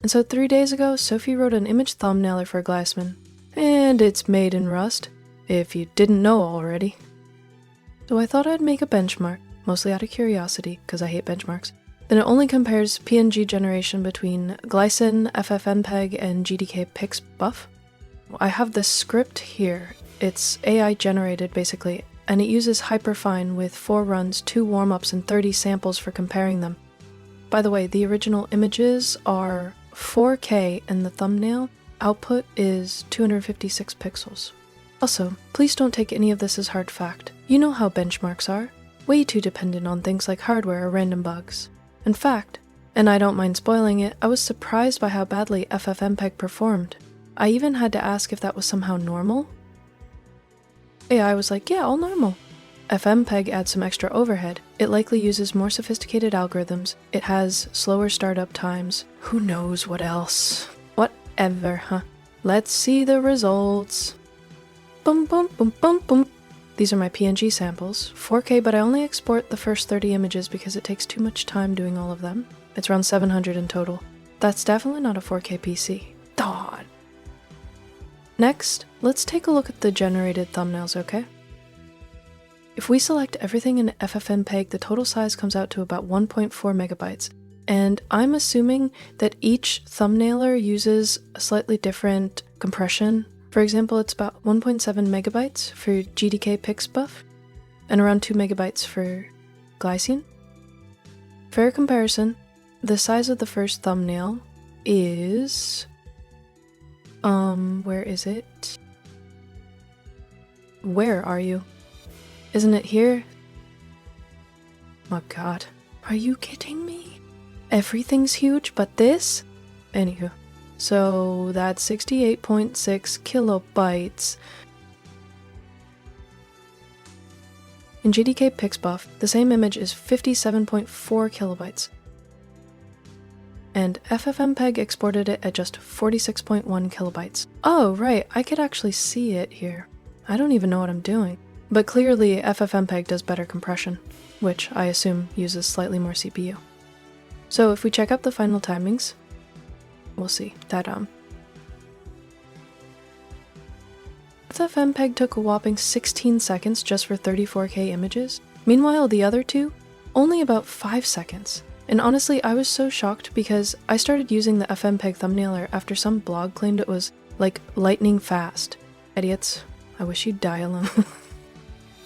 And so 3 days ago, Sophie wrote an image thumbnailer for Glycin. And it's made in Rust, if you didn't know already. So I thought I'd make a benchmark, mostly out of curiosity, because I hate benchmarks. Then it only compares PNG generation between Glycin, FFMPEG, and GDK Pixbuf. I have this script here. It's AI generated basically, and it uses Hyperfine with 4 runs, 2 warm-ups, and 30 samples for comparing them. By the way, the original images are 4K and the thumbnail output is 256 pixels. Also, please don't take any of this as hard fact. You know how benchmarks are. Way too dependent on things like hardware or random bugs. In fact, and I don't mind spoiling it, I was surprised by how badly FFmpeg performed. I even had to ask if that was somehow normal. AI was like, yeah, all normal. FFmpeg adds some extra overhead. It likely uses more sophisticated algorithms. It has slower startup times. Who knows what else? Whatever, huh? Let's see the results. Boom, boom, boom, boom, boom. These are my PNG samples. 4K, but I only export the first 30 images because it takes too much time doing all of them. It's around 700 in total. That's definitely not a 4K PC. God. Next, let's take a look at the generated thumbnails, okay? If we select everything in FFmpeg, the total size comes out to about 1.4 megabytes. And I'm assuming that each thumbnailer uses a slightly different compression. For example, it's about 1.7 megabytes for GDK Pixbuf and around 2 megabytes for Glycin. For comparison, the size of the first thumbnail is... where is it? Where are you? Isn't it here? Oh god. Are you kidding me? Everything's huge, but this? Anywho. So that's 68.6 kilobytes. In GDK Pixbuf, the same image is 57.4 kilobytes. And FFmpeg exported it at just 46.1 kilobytes. Oh, right, I could actually see it here. I don't even know what I'm doing. But clearly FFmpeg does better compression, which I assume uses slightly more CPU. So if we check out the final timings, we'll see that FFmpeg took a whopping 16 seconds just for 34K images. Meanwhile, the other two, only about 5 seconds. And honestly, I was so shocked because I started using the FFmpeg thumbnailer after some blog claimed it was, like, lightning fast. Idiots. I wish you'd die alone.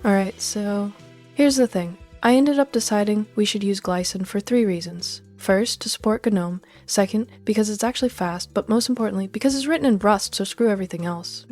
Alright, so here's the thing. I ended up deciding we should use Glycin for 3 reasons. First, to support GNOME. Second, because it's actually fast, but most importantly, because it's written in Rust, so screw everything else.